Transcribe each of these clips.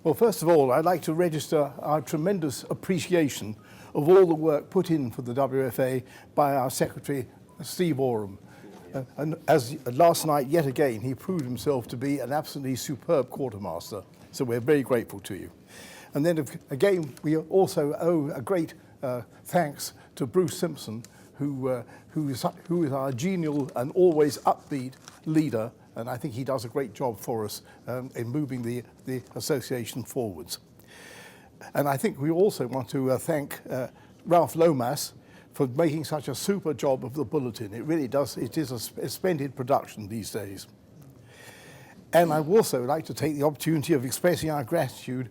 Well, first of all, I'd like to register our tremendous appreciation of all the work put in for the WFA by our Secretary, Steve Oram. And as last night, yet again, he proved himself to be an absolutely superb quartermaster. So we're very grateful to you. And then again, we also owe a great thanks to Bruce Simpson, who is our genial and always upbeat leader. And I think he does a great job for us in moving the association forwards. And I think we also want to thank Ralph Lomas for making such a super job of the bulletin. It really does, it is a splendid production these days. And I'd also like to take the opportunity of expressing our gratitude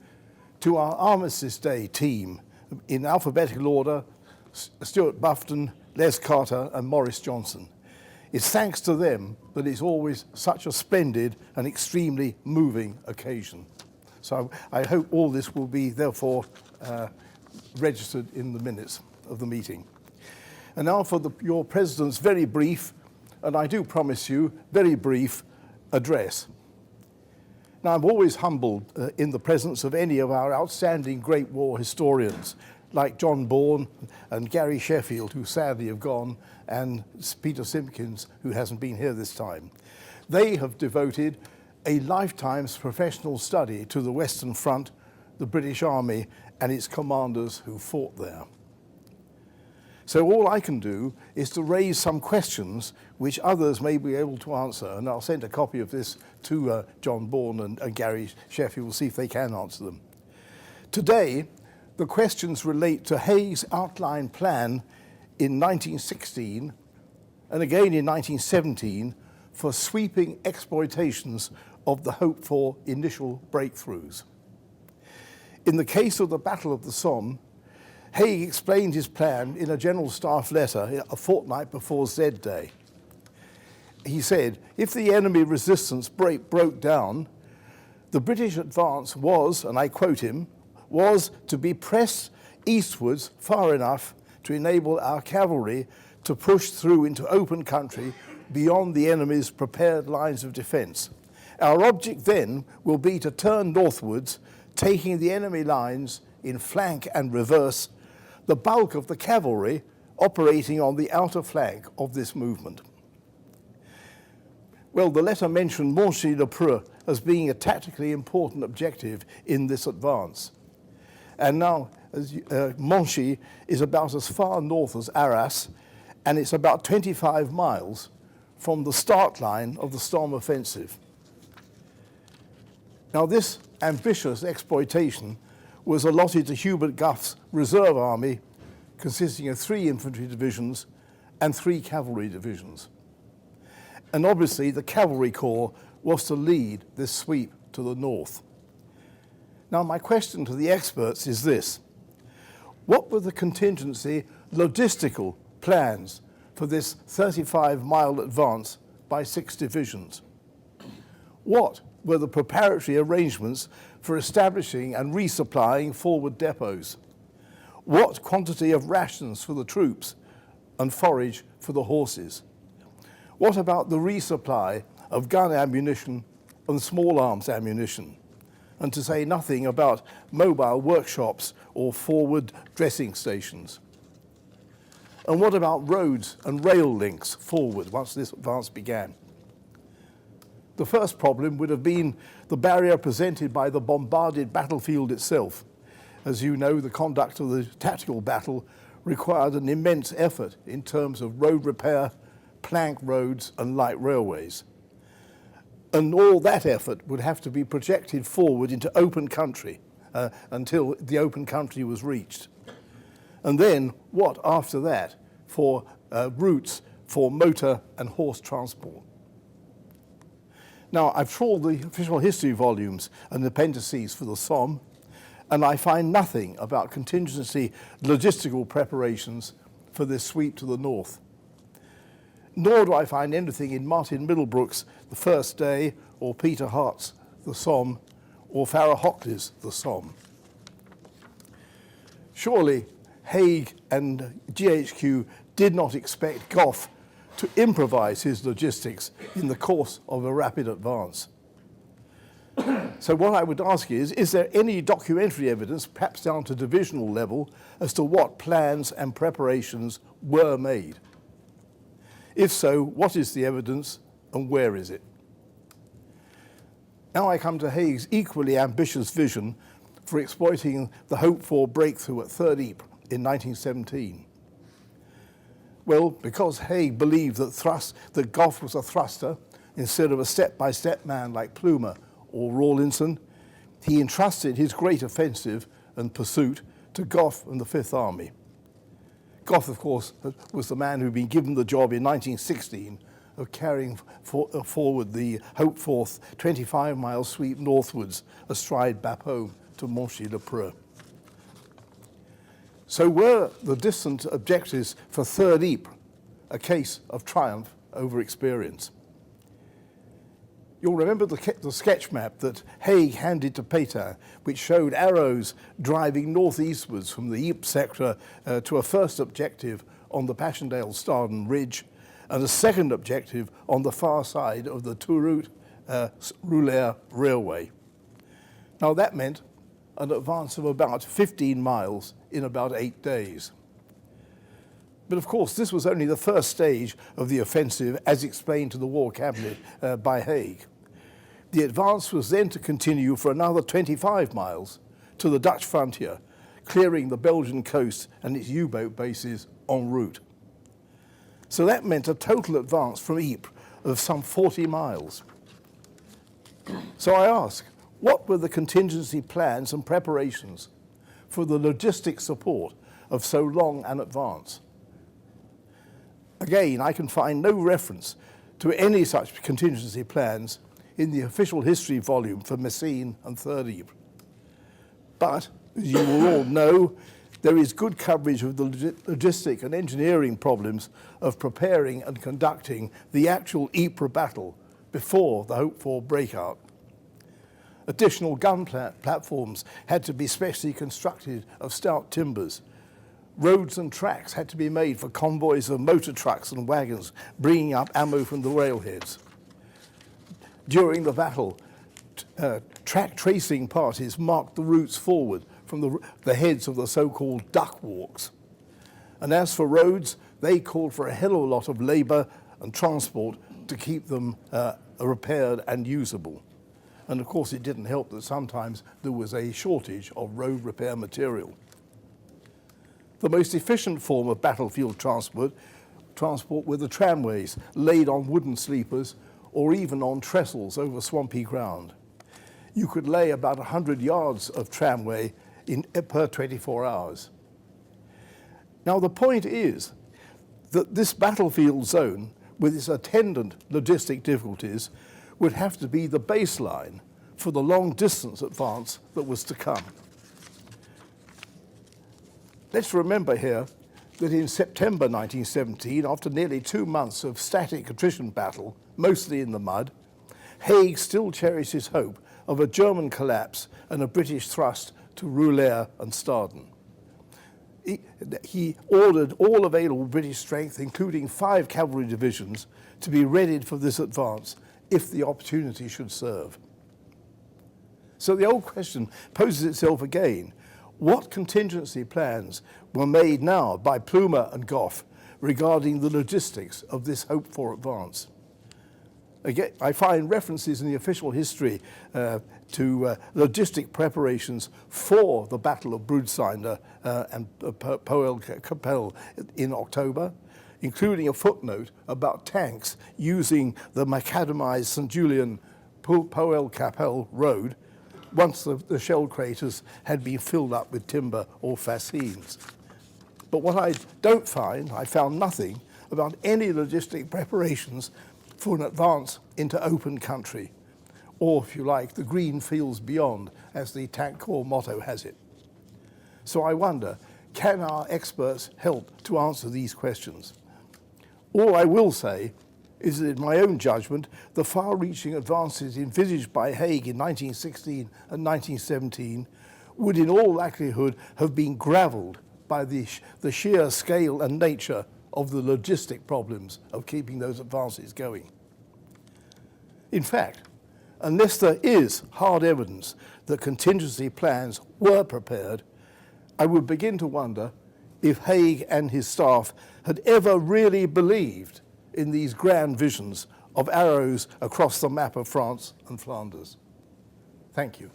to our Armistice Day team, in alphabetical order, Stuart Bufton, Les Carter and Maurice Johnson. It's thanks to them that it's always such a splendid and extremely moving occasion. So I hope all this will be therefore registered in the minutes of the meeting. And now for your President's very brief, and I do promise you, very brief address. Now, I'm always humbled in the presence of any of our outstanding Great War historians, like John Bourne and Gary Sheffield, who sadly have gone, and Peter Simpkins, who hasn't been here this time. They have devoted a lifetime's professional study to the Western Front, the British Army, and its commanders who fought there. So all I can do is to raise some questions which others may be able to answer, and I'll send a copy of this to John Bourne and Gary Sheffield. We'll see if they can answer them. Today, the questions relate to Haig's outline plan in 1916 and again in 1917 for sweeping exploitations of the hoped-for initial breakthroughs. In the case of the Battle of the Somme, Haig explained his plan in a General Staff letter a fortnight before Z-Day. He said, if the enemy resistance broke down, the British advance was, and I quote him, was to be pressed eastwards far enough to enable our cavalry to push through into open country beyond the enemy's prepared lines of defence. Our object then will be to turn northwards, taking the enemy lines in flank and reverse, the bulk of the cavalry operating on the outer flank of this movement. Well, the letter mentioned Monchy-le-Preux as being a tactically important objective in this advance. And now, Monchy is about as far north as Arras, and it's about 25 miles from the start line of the Somme offensive. Now, this ambitious exploitation was allotted to Hubert Gough's reserve army, consisting of 3 infantry divisions and 3 cavalry divisions. And obviously, the cavalry corps was to lead this sweep to the north. Now, my question to the experts is this: what were the contingency logistical plans for this 35-mile advance by 6 divisions? What were the preparatory arrangements for establishing and resupplying forward depots? What quantity of rations for the troops and forage for the horses? What about the resupply of gun ammunition and small arms ammunition? And to say nothing about mobile workshops or forward dressing stations. And what about roads and rail links forward once this advance began? The first problem would have been the barrier presented by the bombarded battlefield itself. As you know, the conduct of the tactical battle required an immense effort in terms of road repair, plank roads, and light railways. And all that effort would have to be projected forward into open country until the open country was reached. And then what after that for routes for motor and horse transport? Now, I've trawled the official history volumes and appendices for the Somme, and I find nothing about contingency logistical preparations for this sweep to the north. Nor do I find anything in Martin Middlebrook's The First Day, or Peter Hart's The Somme, or Farrah Hockley's The Somme. Surely Haig and GHQ did not expect Gough to improvise his logistics in the course of a rapid advance. So what I would ask is there any documentary evidence, perhaps down to divisional level, as to what plans and preparations were made? If so, what is the evidence and where is it? Now I come to Haig's equally ambitious vision for exploiting the hoped-for breakthrough at Third Ypres in 1917. Well, because Haig believed that Gough was a thruster instead of a step-by-step man like Plumer or Rawlinson, he entrusted his great offensive and pursuit to Gough and the Fifth Army. Gough, of course, was the man who'd been given the job in 1916 of carrying forward the hoped-for 25-mile sweep northwards astride Bapaume to Monchy-le-Preux. So were the distant objectives for Third Ypres a case of triumph over experience? You'll remember the sketch map that Haig handed to Pétain, which showed arrows driving northeastwards from the Ypres sector to a first objective on the Passchendaele-Staden Ridge and a second objective on the far side of the Touroute-Roulers Railway. Now that meant an advance of about 15 miles in about 8 days. But of course, this was only the first stage of the offensive as explained to the War Cabinet by Haig. The advance was then to continue for another 25 miles to the Dutch frontier, clearing the Belgian coast and its U-boat bases en route. So that meant a total advance from Ypres of some 40 miles. So I ask, what were the contingency plans and preparations for the logistic support of so long an advance? Again, I can find no reference to any such contingency plans in the official history volume for Messines and Third Ypres. But, as you will all know, there is good coverage of the logistic and engineering problems of preparing and conducting the actual Ypres battle before the hoped-for breakout. Additional gun platforms had to be specially constructed of stout timbers. Roads and tracks had to be made for convoys of motor trucks and wagons bringing up ammo from the railheads. During the battle, track tracing parties marked the routes forward from the heads of the so-called duck walks. And as for roads, they called for a hell of a lot of labor and transport to keep them repaired and usable. And of course, it didn't help that sometimes there was a shortage of road repair material. The most efficient form of battlefield transport were the tramways laid on wooden sleepers or even on trestles over swampy ground. You could lay about 100 yards of tramway per 24 hours. Now the point is that this battlefield zone, with its attendant logistic difficulties, would have to be the baseline for the long distance advance that was to come. Let's remember here that in September 1917, after nearly 2 months of static attrition battle, mostly in the mud, Haig still cherished his hope of a German collapse and a British thrust to Roulers and Staden. He ordered all available British strength, including 5 cavalry divisions, to be readied for this advance if the opportunity should serve. So the old question poses itself again. What contingency plans were made now by Plumer and Gough regarding the logistics of this hoped-for advance? Again, I find references in the official history to logistic preparations for the Battle of Broodseinde and Poel-Capelle in October, including a footnote about tanks using the macadamized St. Julian Poel-Capelle road once the shell craters had been filled up with timber or fascines. But what I don't find, I found nothing about any logistic preparations for an advance into open country, or if you like, the green fields beyond, as the Tank Corps motto has it. So I wonder, can our experts help to answer these questions? All I will say is that in my own judgment, the far-reaching advances envisaged by Haig in 1916 and 1917 would in all likelihood have been gravelled by the sheer scale and nature of the logistic problems of keeping those advances going. In fact, unless there is hard evidence that contingency plans were prepared, I would begin to wonder if Haig and his staff had ever really believed in these grand visions of arrows across the map of France and Flanders. Thank you.